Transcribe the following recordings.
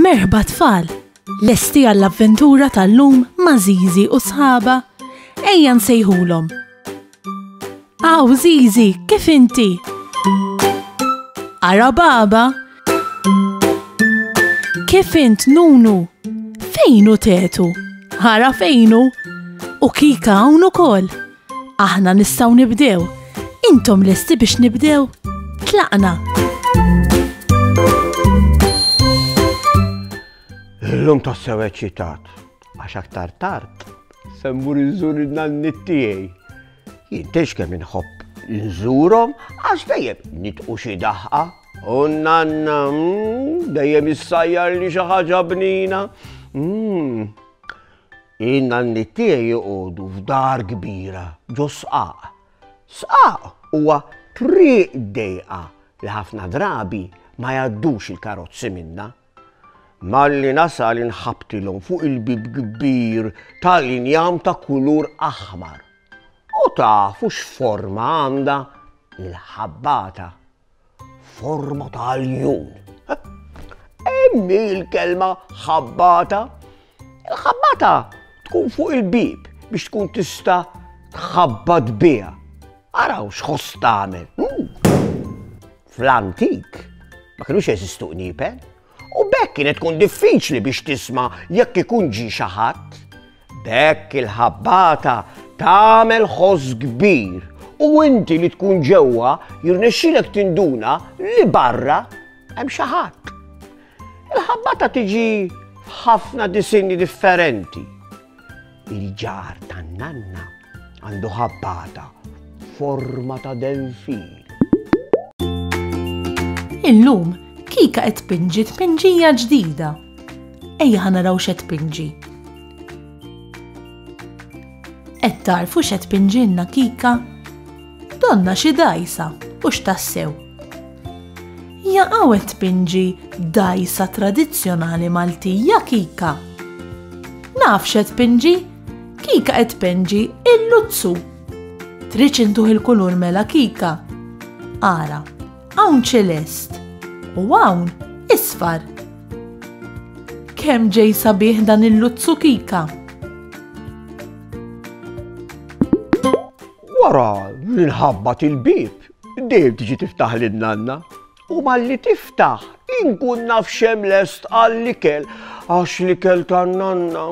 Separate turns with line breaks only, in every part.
Merħba tfal, lesti għall-avventura tal-lum ma' Zizi u sħaba, ejja nsejħulhom. Aw Zizi, kif inti? Ara baba? Kif int Nunu? Fejnu tetu? Ara fejnu? U Kika hawn ukoll. Aħna nistgħu nibdew. Intom lesti biex nibdew? Tlaqna.
Illum tassew eċċitat, għax aktar tard semmur inżur in-nanni tiegħi. Jien tex kemm inħobb inżurhom għax dejjem nitqu xi daħqa. U nanna dejjem issajjar li xi ħaġa bnina. In-nanni tiegħi joqogħdu f'dar kbira ġo sqaq. Sqaq huwa triq dejqa li ħafna drabi ma jgħaddux il-karozzi minnha. Malli nasal inħabtilhom fuq il-bib kbir tal-injam ta' kulur aħmar. U tafu x'forma għandha il-ħabbata. Forma ta' aljun. Emmi l-kelma ħabbata. Il-ħabbata tkun fuq il-bib biex tkun tista' tħabbad biha. Araw x'ħoss tagħmel. Fl-antik ma kinux jeżistu qniepen. U bekk kienet tkun diffiċli biex tisma' jekk ikun ġie xi ħadd. Bekk il-ħabbata tagħmel ħoss kbir u inti li tkun ġewwa jirnexxielek tinduna li barra hemm xi ħadd. Il-ħabbata tiġi f'ħafna disinni differenti. Il-ġar tan-nanna għandu ħabbata forma ta' delfin.
Illum Kika qed tpinġi tpinġija ġdida. Ejja naraw x'qed tpinġi. Qed tarfu x'qed tpinġilna Kika? Donna xi dajsa u x'tassew. Jaqgħu qed tpinġi dajsa tradizzjonali Maltija Kika. Naf x'qed tpinġi? Kika qed tpinġi il-luzzu. Trid intuħ il-kulur mela Kika. Ara, hawn ċelest. U hawn isfar. Kemm ġej sabiħ dan il-luzzu Kika?
Wara li nħabbat il-bib, dejjem tiġi tiftaħ lin-nanna. U malli tiftaħ, inkun naf xemm lest għall-ikel, għax l-ikel tan-nanna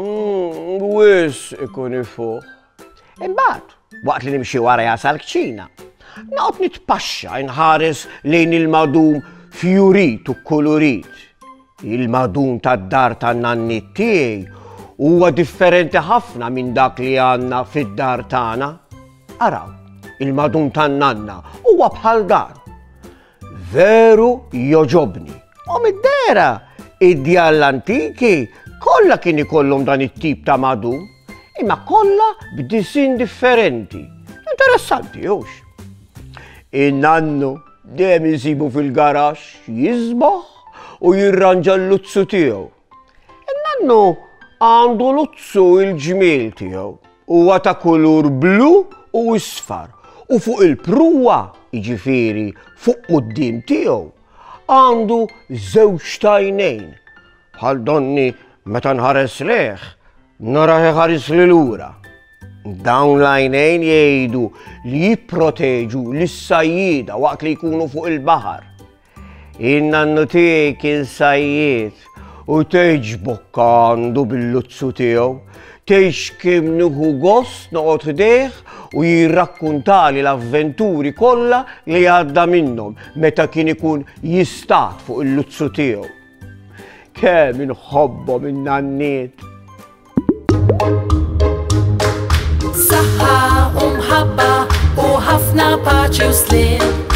wis ikun ifuħ. Imbagħad, waqt li nimxi wara jasal kċina, noqgħod nitpaxxa inħares lejn il-madum fjurit u kolorit. Il-madum tad-dar tan-nanni tiegħi huwa differenti ħafna minn dak li għandna fid-dar tagħna. Araw, il-madum tan-nanna huwa bħal dar. Veru joġobni. U mid-dera, id-djar antiki kollha kien ikollhom dan it-tip ta' madum, imma kollha b'disin differenti. Interessanti hux. In-nannu dejjem isibu fil-garaxx jisbaħ u jirranġa l-luzzu tiegħu. In-nannu għandu luzzu il-ġmiel tiegħu. Huwa ta' kulur blu u isfar. U fuq il-pruwa, jiġifieri fuq quddiem tiegħu, għandu żewġ tajnejn. Bħal donni meta nħares leħ, nara ħares li lura. Dawn l-għajnejn jgħidu li jipproteġu lis-sajjieda waqt li jkunu fuq il-baħar. In-nannu tiegħi kien sajjied u tgħid għandu bil-luzzu tiegħu, tgħid kemm nieħu gost noqgħod ħdejh u jirrakkuntali l-avventuri kollha li għadda minnhom meta kien ikun jistat fuq il-luzzu tiegħu. Kemm inħobbhom in-nanniet.
Saħħa u mħabba u ħafna paċi u slim.